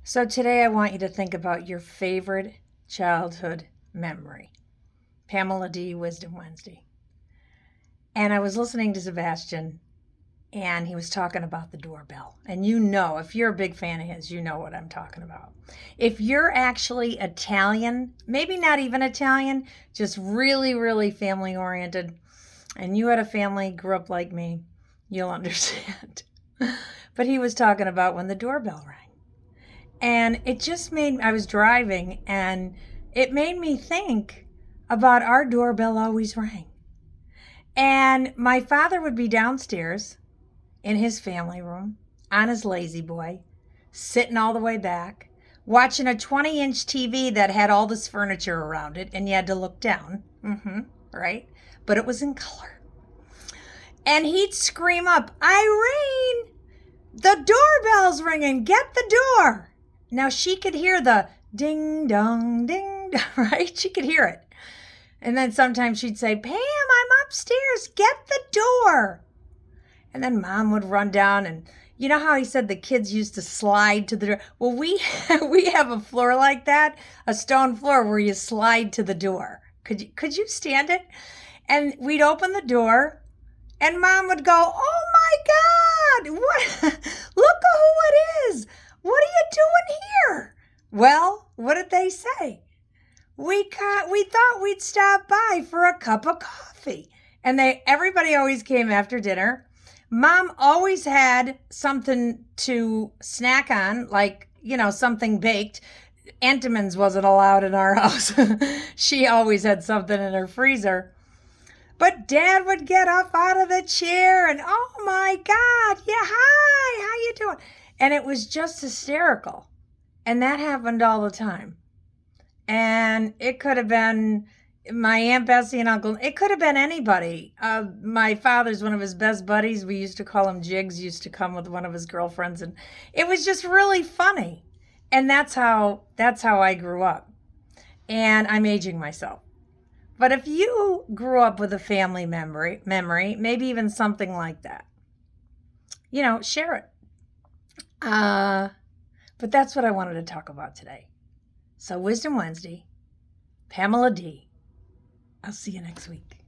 So today I want you to think about your favorite childhood memory. Pamela D. Wisdom Wednesday. And I was listening to Sebastian and he was talking about the doorbell. And if you're a big fan of his, you know what I'm talking about. If you're actually Italian, maybe not even Italian, just really, really family oriented, and you had a family, grew up like me, you'll understand. But he was talking about when the doorbell rang. And I was driving and it made me think about our doorbell always rang. And my father would be downstairs in his family room on his lazy boy, sitting all the way back, watching a 20-inch TV that had all this furniture around it and you had to look down. Right? But it was in color. And he'd scream up, "Irene, the doorbell's ringing, get the door." Now she could hear the ding dong, ding dong, right? She could hear it. And then sometimes she'd say, "Pam, I'm upstairs, get the door." And then mom would run down, and you know how he said the kids used to slide to the door? Well, we have a floor like that, a stone floor where you slide to the door. Could you stand it? And we'd open the door and mom would go, "Oh my God, what? Look at who it is. What are you doing here?" Well, what did they say? We thought we'd stop by for a cup of coffee. And everybody always came after dinner. Mom always had something to snack on, like, something baked. Entenmann's wasn't allowed in our house. She always had something in her freezer. But Dad would get up out of the chair and, "Oh my God, yeah, hi, how you doing?" And it was just hysterical. And that happened all the time. And it could have been my Aunt Bessie and Uncle. It could have been anybody. My father's one of his best buddies. We used to call him Jigs, used to come with one of his girlfriends. And it was just really funny. And that's how I grew up. And I'm aging myself. But if you grew up with a family memory, maybe even something like that, share it. But that's what I wanted to talk about today. So Wisdom Wednesday, Pamela D. I'll see you next week.